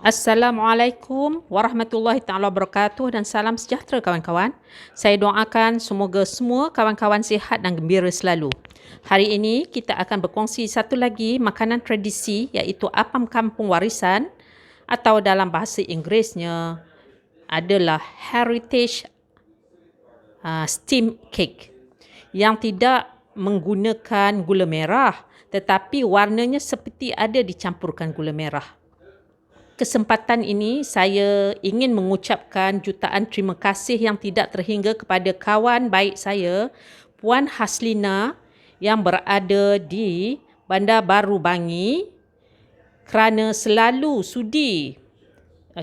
Assalamualaikum warahmatullahi taala wabarakatuh dan salam sejahtera kawan-kawan. Saya doakan semoga semua kawan-kawan sihat dan gembira selalu. Hari ini kita akan berkongsi satu lagi makanan tradisi iaitu apam kampung warisan atau dalam bahasa Inggerisnya adalah heritage steam cake yang tidak menggunakan gula merah tetapi warnanya seperti ada dicampurkan gula merah. Kesempatan ini saya ingin mengucapkan jutaan terima kasih yang tidak terhingga kepada kawan baik saya, Puan Haslina yang berada di Bandar Baru Bangi kerana selalu sudi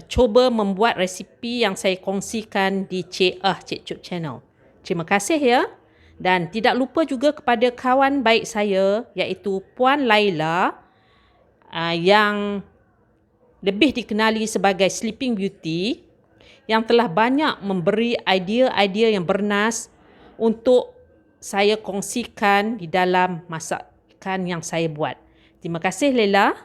cuba membuat resipi yang saya kongsikan di Cik Cuk Channel. Terima kasih ya. Dan tidak lupa juga kepada kawan baik saya iaitu Puan Laila yang lebih dikenali sebagai Sleeping Beauty yang telah banyak memberi idea-idea yang bernas untuk saya kongsikan di dalam masakan yang saya buat. Terima kasih Lela.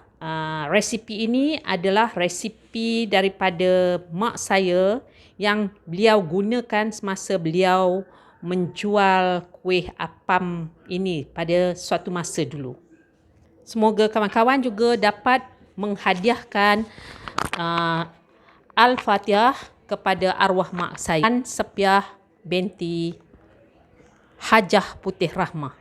Resipi ini adalah resipi daripada mak saya yang beliau gunakan semasa beliau menjual kuih apam ini pada suatu masa dulu. Semoga kawan-kawan juga dapat menghadiahkan Al-Fatihah kepada arwah mak saya dan Sepiah binti Hajah Putih Rahmah.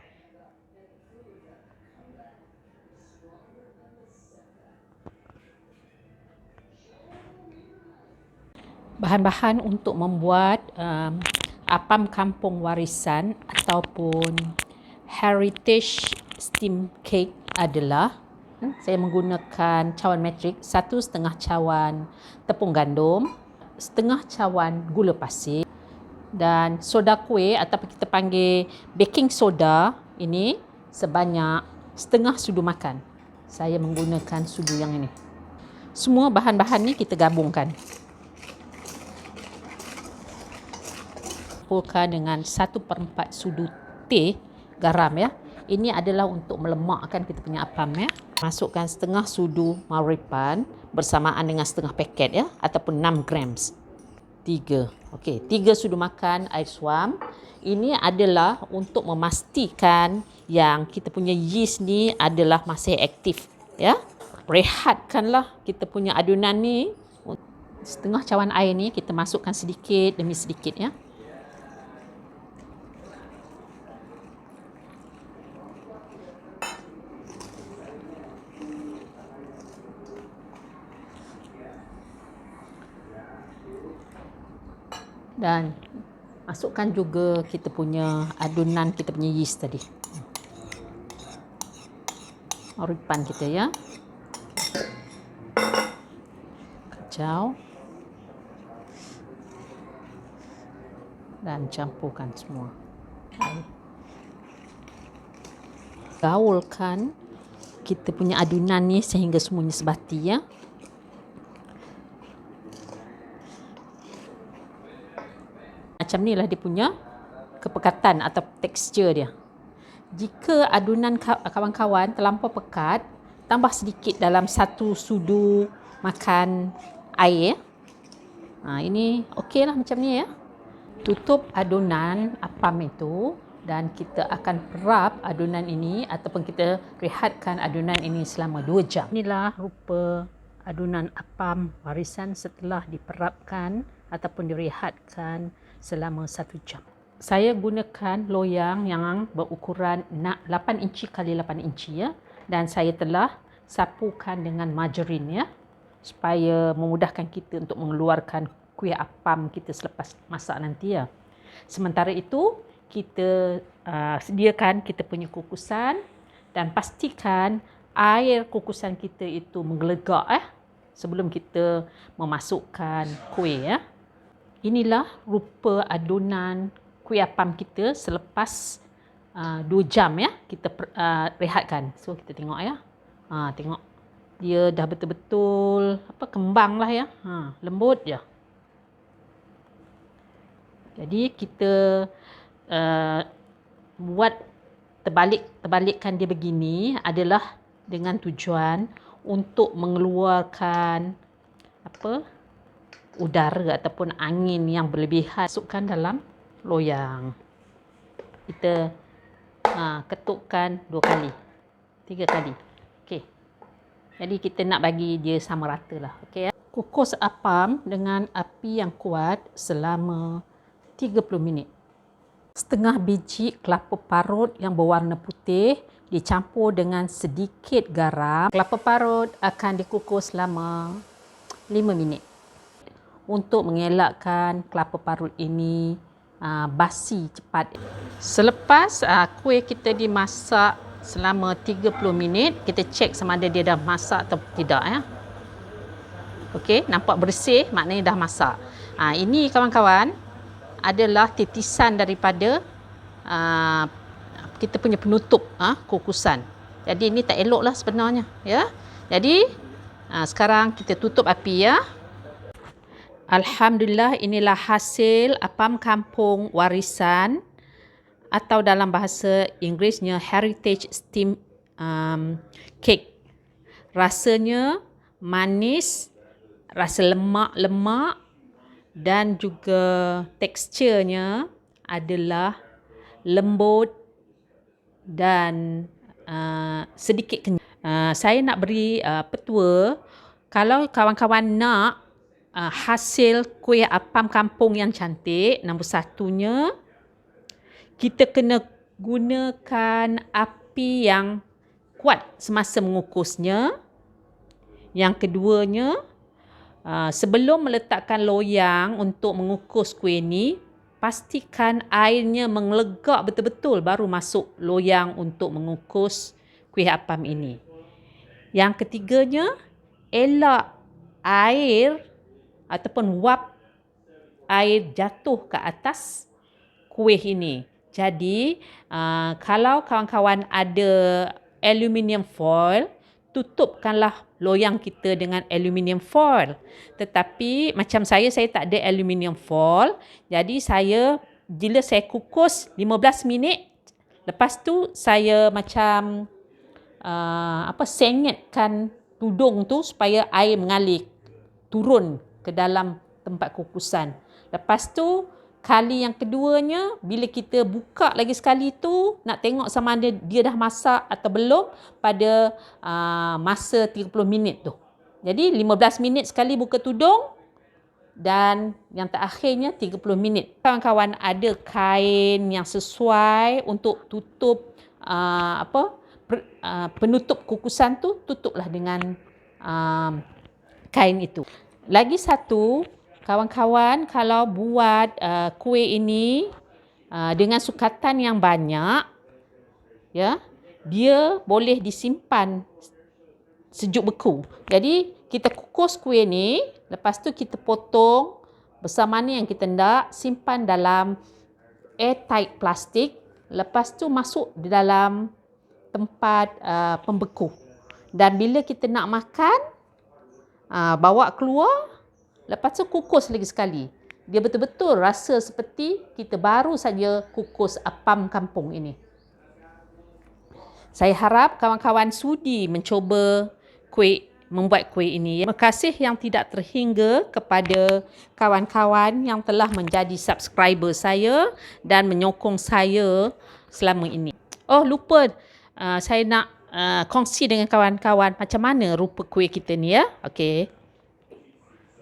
Bahan-bahan untuk membuat apam kampung warisan ataupun heritage steam cake adalah saya menggunakan cawan metrik 1,5 cawan tepung gandum, setengah cawan gula pasir dan soda kuih ataupun kita panggil baking soda ini sebanyak setengah sudu makan. Saya menggunakan sudu yang ini. Semua bahan-bahan ni kita gabungkan. Campurkan dengan 1/4 sudu teh garam ya. Ini adalah untuk melemakkan kita punya apam ya. Masukkan setengah sudu mauripan bersamaan dengan setengah paket ya ataupun 6 grams. 3. Okey, 3 sudu makan air suam. Ini adalah untuk memastikan yang kita punya yeast ni adalah masih aktif ya. Rehatkanlah kita punya adunan ni. Setengah cawan air ni kita masukkan sedikit demi sedikit ya. Dan masukkan juga kita punya adunan, kita punya yeast tadi. Mauripan kita ya. Kacau. Dan campurkan semua. Gaulkan kita punya adunan ni sehingga semuanya sebati ya. Macam ni lah dia punya kepekatan atau tekstur dia. Jika adunan kawan-kawan terlampau pekat, tambah sedikit dalam 1 sudu makan air. Ini okey lah macam ni ya. Tutup adunan apam itu dan kita akan perap adunan ini ataupun kita rehatkan adunan ini selama 2 jam. Inilah rupa adunan apam warisan setelah diperapkan ataupun direhatkan selama 1 jam. Saya gunakan loyang yang berukuran 8 inci kali 8 inci ya, dan saya telah sapukan dengan margarin ya supaya memudahkan kita untuk mengeluarkan kuih apam kita selepas masak nanti ya. Sementara itu kita sediakan kita punya kukusan dan pastikan air kukusan kita itu menggelegak sebelum kita memasukkan kuih ya. Inilah rupa adunan kuih apam kita selepas 2 jam ya kita rehatkan. So kita tengok ya. Tengok dia dah betul-betul kembang lah ya. Lembut je. Jadi kita buat terbalikkan dia begini adalah dengan tujuan untuk mengeluarkan udara ataupun angin yang berlebihan masukkan dalam loyang. Kita ketukkan 2 kali, 3 kali. Okey. Jadi kita nak bagi dia sama rata lah. Okey ya. Kukus apam dengan api yang kuat selama 30 minit. Setengah biji kelapa parut yang berwarna putih dicampur dengan sedikit garam. Kelapa parut akan dikukus selama 5 minit untuk mengelakkan kelapa parut ini basi cepat. Selepas kuih kita dimasak selama 30 minit, kita cek sama ada dia dah masak atau tidak ya. Okey, nampak bersih maknanya dah masak. Ini kawan-kawan adalah titisan daripada kita punya penutup kukusan. Jadi ini tak elok lah sebenarnya ya. Jadi sekarang kita tutup api ya. Alhamdulillah, inilah hasil apam kampung warisan atau dalam bahasa Inggerisnya heritage steam cake. Rasanya manis, rasa lemak-lemak dan juga teksturnya adalah lembut dan sedikit kenyal. Saya nak beri petua, kalau kawan-kawan nak hasil kuih apam kampung yang cantik, nombor satunya kita kena gunakan api yang kuat semasa mengukusnya. Yang keduanya, sebelum meletakkan loyang untuk mengukus kuih ni, pastikan airnya mengelegak betul-betul baru masuk loyang untuk mengukus kuih apam ini. Yang ketiganya, elak air ataupun wap air jatuh ke atas kuih ini. Jadi, kalau kawan-kawan ada aluminium foil, tutupkanlah loyang kita dengan aluminium foil. Tetapi macam saya tak ada aluminium foil. Jadi bila saya kukus 15 minit, lepas tu saya macam sengetkan tudung tu supaya air mengalir turun ke dalam tempat kukusan. Lepas tu kali yang keduanya, bila kita buka lagi sekali tu, nak tengok sama ada dia dah masak atau belum pada masa 30 minit tu. Jadi 15 minit sekali buka tudung dan yang terakhirnya 30 minit. Kawan-kawan ada kain yang sesuai untuk tutup penutup kukusan tu, tutuplah dengan kain itu. Lagi satu, kawan-kawan kalau buat kuih ini dengan sukatan yang banyak, ya, dia boleh disimpan sejuk beku. Jadi kita kukus kuih ni, lepas tu kita potong besar mana yang kita nak, simpan dalam airtight plastik, lepas tu masuk di dalam tempat pembeku. Dan bila kita nak makan, bawa keluar, lepas tu kukus lagi sekali. Dia betul-betul rasa seperti kita baru saja kukus apam kampung ini. Saya harap kawan-kawan sudi mencuba membuat kuih ini. Terima kasih yang tidak terhingga kepada kawan-kawan yang telah menjadi subscriber saya dan menyokong saya selama ini. Oh, lupa, saya nak kongsi dengan kawan-kawan macam mana rupa kuih kita ni ya. Okey.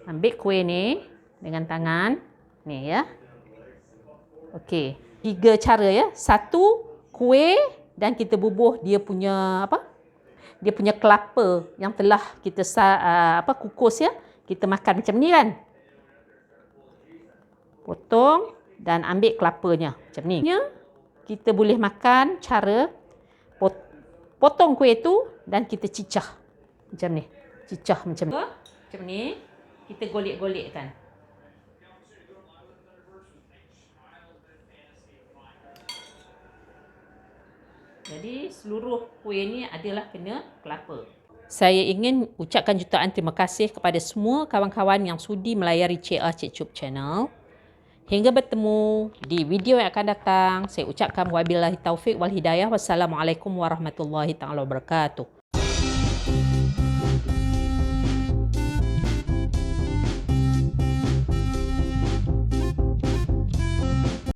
Ambil kuih ni dengan tangan ni ya. Okey, 3 cara ya. 1, kuih dan kita bubuh dia punya dia punya kelapa yang telah kita kukus ya. Kita makan macam ni kan. Potong dan ambil kelapanya macam ni. Kita boleh makan cara potong kuih tu dan kita cicah macam ni. Cicah macam ni. Macam ni. Kita golek-golekkan. Jadi seluruh kuih ni adalah kena kelapa. Saya ingin ucapkan jutaan terima kasih kepada semua kawan-kawan yang sudi melayari Cik Cup channel. Hingga bertemu di video yang akan datang. Saya ucapkan wabillahi taufik wal hidayah. Wassalamualaikum warahmatullahi taala wabarakatuh.